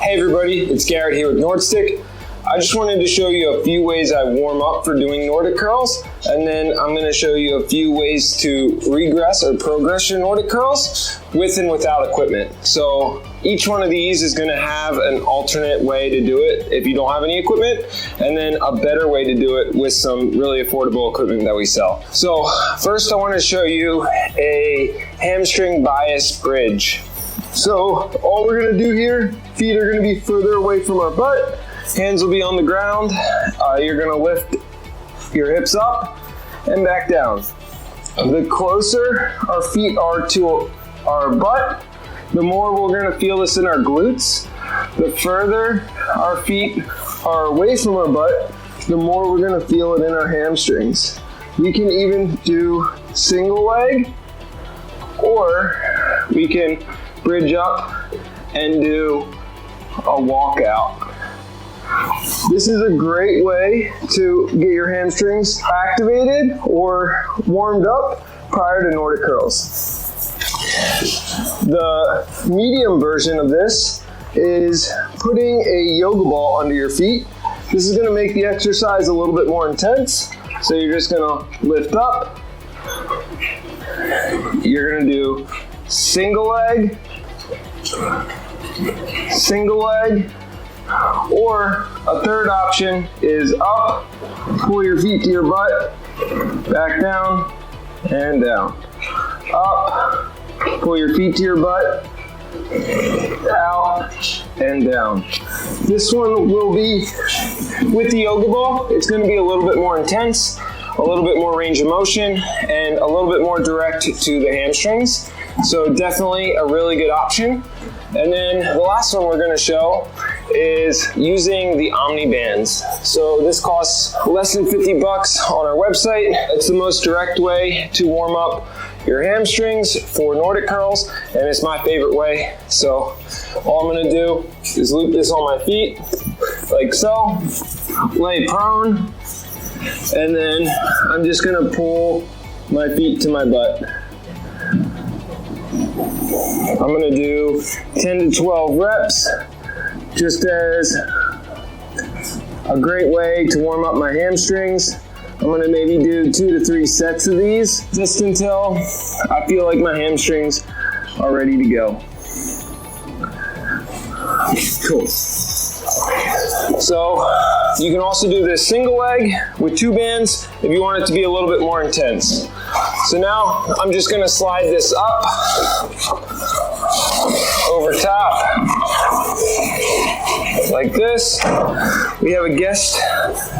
Hey everybody, it's Garrett here with Nordic. I just wanted to show you a few ways I warm up for doing Nordic curls, and then I'm going to show you a few ways to regress or progress your Nordic curls with and without equipment. So each one of these is going to have an alternate way to do it if you don't have any equipment, and then a better way to do it with some really affordable equipment that we sell. So first I want to show you a hamstring bias bridge. So all we're going to do here, feet are going to be further away from our butt, hands will be on the ground. You're going to lift your hips up and back down. The closer our feet are to our butt, the more we're going to feel this in our glutes. The further our feet are away from our butt, the more we're going to feel it in our hamstrings. We can even do single leg, or we can bridge up and do a walkout. This is a great way to get your hamstrings activated or warmed up prior to Nordic curls. The medium version of this is putting a yoga ball under your feet. This is going to make the exercise a little bit more intense. So you're just going to lift up. You're going to do single leg, or a third option is up, pull your feet to your butt, back down, and down. Up, pull your feet to your butt, out, and down. This one will be, with the yoga ball, it's going to be a little bit more intense, a little bit more range of motion, and a little bit more direct to the hamstrings. So definitely a really good option. And then the last one we're going to show is using the Omni bands. So this costs less than 50 bucks on our website. It's the most direct way to warm up your hamstrings for Nordic curls, and it's my favorite way. So all I'm going to do is loop this on my feet like so, lay prone, and then I'm just going to pull my feet to my butt. I'm going to do 10 to 12 reps just as a great way to warm up my hamstrings. I'm going to maybe do 2 to 3 sets of these just until I feel like my hamstrings are ready to go. Cool. So you can also do this single leg with 2 bands if you want it to be a little bit more intense. So now I'm just going to slide this up over top like this. We have a guest.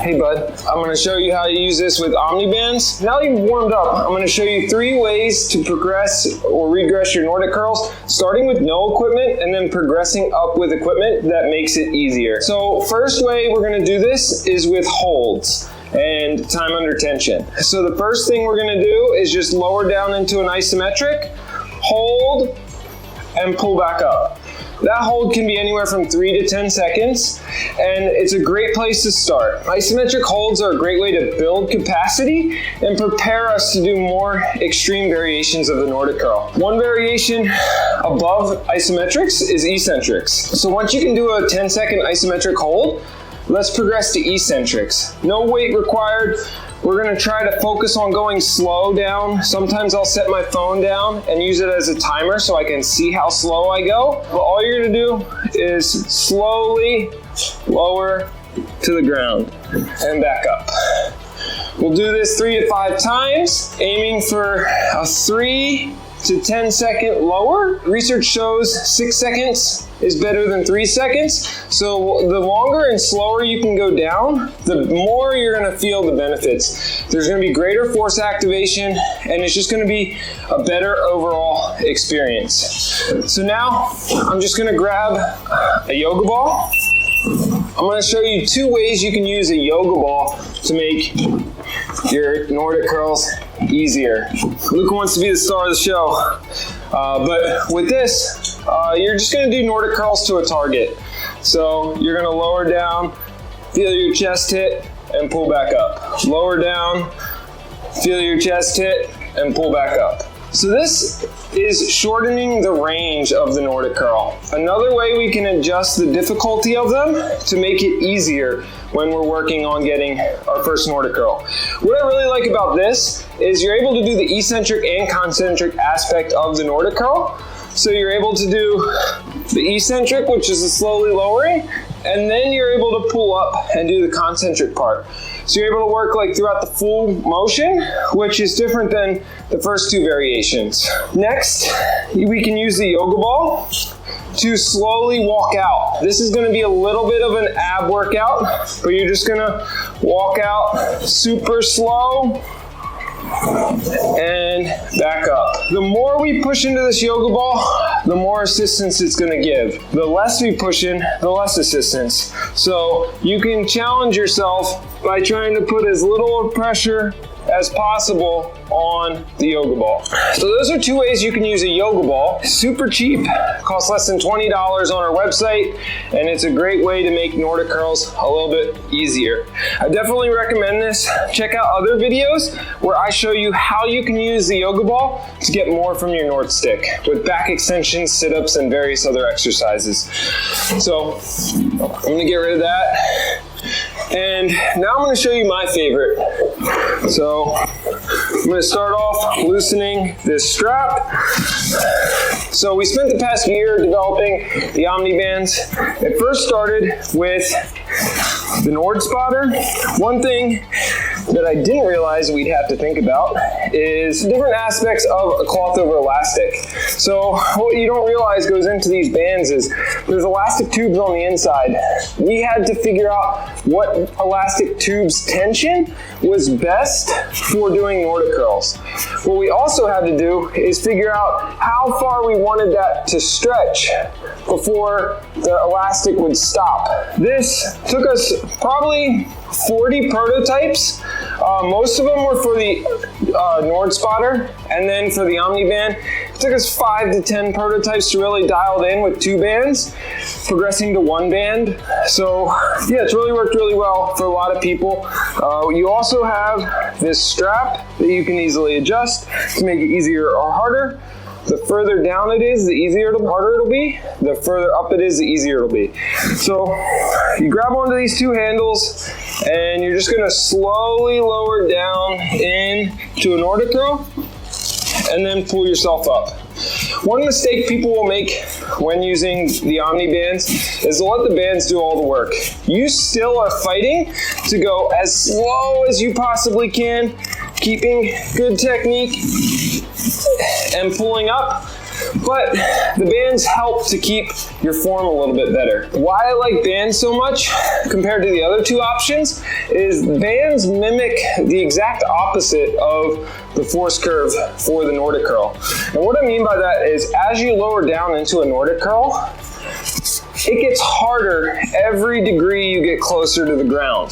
Hey bud, I'm going to show you how to use this with Omni bands. Now that you've warmed up, I'm going to show you 3 ways to progress or regress your Nordic curls, starting with no equipment and then progressing up with equipment that makes it easier. So first way we're going to do this is with holds and time under tension. So the first thing we're going to do is just lower down into an isometric, hold, and pull back up. That hold can be anywhere from 3 to 10 seconds, and it's a great place to start. Isometric holds are a great way to build capacity and prepare us to do more extreme variations of the Nordic curl. One variation above isometrics is eccentrics. So once you can do a 10-second isometric hold, let's progress to eccentrics. No weight required. We're going to try to focus on going slow down. Sometimes I'll set my phone down and use it as a timer so I can see how slow I go. But all you're going to do is slowly lower to the ground and back up. We'll do this 3 to 5 times, aiming for a 3 to 10 second lower. Research shows 6 seconds is better than 3 seconds. So the longer and slower you can go down, the more you're going to feel the benefits. There's going to be greater force activation, and it's just going to be a better overall experience. So now I'm just going to grab a yoga ball. I'm going to show you 2 ways you can use a yoga ball to make your Nordic curls easier. Luca wants to be the star of the show. But with this, you're just going to do Nordic curls to a target. So you're going to lower down, feel your chest hit, and pull back up. Lower down, feel your chest hit, and pull back up. So this is shortening the range of the Nordic curl. Another way we can adjust the difficulty of them to make it easier when we're working on getting our first Nordic curl. What I really like about this is you're able to do the eccentric and concentric aspect of the Nordic curl. So you're able to do the eccentric, which is the slowly lowering, and then you're able to pull up and do the concentric part. So you're able to work like throughout the full motion, which is different than the first two variations. Next, we can use the yoga ball to slowly walk out. This is gonna be a little bit of an ab workout, but you're just gonna walk out super slow and back up. The more we push into this yoga ball, the more assistance it's going to give. The less we push in, the less assistance. So you can challenge yourself by trying to put as little pressure as possible on the yoga ball. So those are two ways you can use a yoga ball. Super cheap, costs less than $20 on our website, and it's a great way to make Nordic curls a little bit easier. I definitely recommend this. Check out other videos where I show you how you can use the yoga ball to get more from your Nord stick with back extensions, sit-ups, and various other exercises. So I'm gonna get rid of that. And now I'm going to show you my favorite. So I'm going to start off loosening this strap. So we spent the past year developing the Omni bands. It first started with the Nord spotter. One thing that I didn't realize we'd have to think about is different aspects of a cloth over elastic. So what you don't realize goes into these bands is there's elastic tubes on the inside. We had to figure out what elastic tube's tension was best for doing Nordic curls. What we also had to do is figure out how far we wanted that to stretch before the elastic would stop. This took us probably 40 prototypes. Most of them were for the Nord spotter, and then for the Omni band, it took us 5 to 10 prototypes to really dial it in with 2 bands, progressing to 1 band. So yeah, it's really worked really well for a lot of people. You also have this strap that you can easily adjust to make it easier or harder. The further down it is, the harder it'll be. The further up it is, the easier it'll be. So you grab onto these 2 handles, and you're just gonna slowly lower down into a Nordic curl, and then pull yourself up. One mistake people will make when using the Omni bands is to let the bands do all the work. You still are fighting to go as slow as you possibly can, keeping good technique and pulling up, but the bands help to keep your form a little bit better. Why I like bands so much compared to the other 2 options is bands mimic the exact opposite of the force curve for the Nordic curl. And what I mean by that is as you lower down into a Nordic curl, it gets harder every degree you get closer to the ground.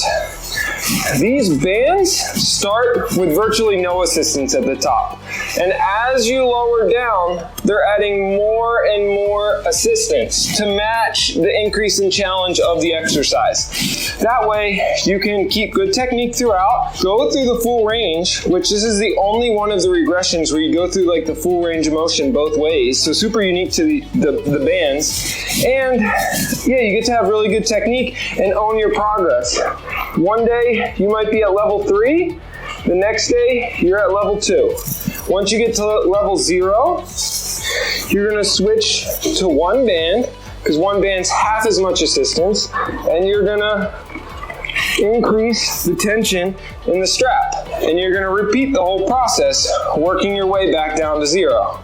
These bands start with virtually no assistance at the top. And as you lower down, they're adding more and more assistance to match the increase in challenge of the exercise. That way, you can keep good technique throughout, go through the full range, which this is the only one of the regressions where you go through like the full range of motion both ways. So super unique to the bands. And yeah, you get to have really good technique and own your progress. One day, you might be at level 3. The next day, you're at level 2. Once you get to level 0, you're gonna switch to 1 band, because 1 band's half as much assistance, and you're gonna increase the tension in the strap. And you're gonna repeat the whole process, working your way back down to 0.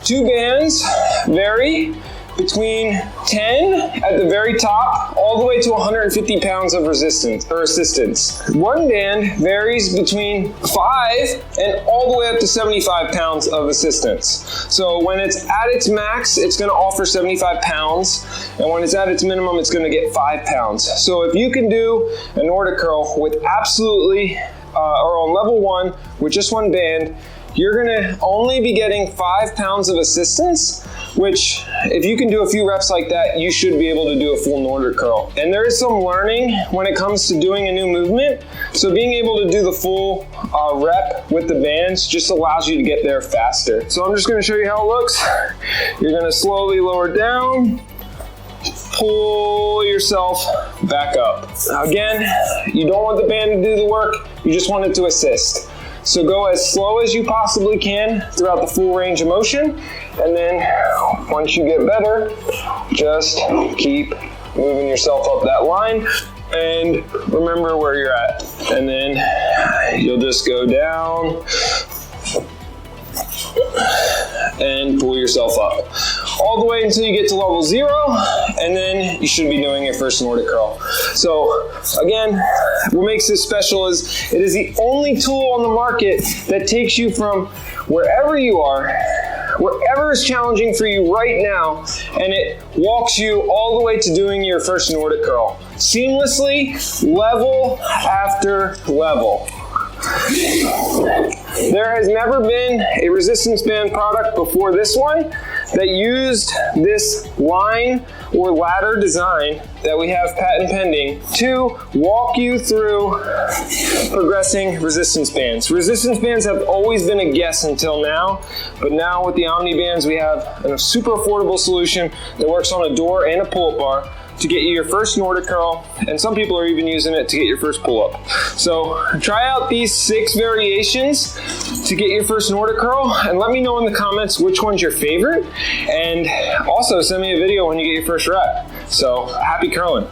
2 bands vary between 10 at the very top all the way to 150 pounds of resistance or assistance. 1 band varies between 5 and all the way up to 75 pounds of assistance. So when it's at its max, it's going to offer 75 pounds, and when it's at its minimum, it's going to get 5 pounds. So if you can do a Nordic curl with absolutely or on level 1 with just 1 band, you're going to only be getting 5 pounds of assistance, which if you can do a few reps like that, you should be able to do a full Nordic curl. And there is some learning when it comes to doing a new movement. So being able to do the full rep with the bands just allows you to get there faster. So I'm just gonna show you how it looks. You're gonna slowly lower down, pull yourself back up. Now again, you don't want the band to do the work, you just want it to assist. So go as slow as you possibly can throughout the full range of motion, and then once you get better, just keep moving yourself up that line and remember where you're at. And then you'll just go down and pull yourself up all the way until you get to level 0, and then you should be doing your first Nordic curl. So again, what makes this special is it is the only tool on the market that takes you from wherever you are, wherever is challenging for you right now, and it walks you all the way to doing your first Nordic curl seamlessly, level after level. There has never been a resistance band product before this one that used this line or ladder design that we have patent pending to walk you through progressing resistance bands. Resistance bands have always been a guess until now, but now with the Omni bands, we have a super affordable solution that works on a door and a pull-up bar to get you your first Nordic curl, and some people are even using it to get your first pull-up. So try out these 6 variations to get your first Nordic curl, and let me know in the comments which one's your favorite, and also send me a video when you get your first rep. So happy curling.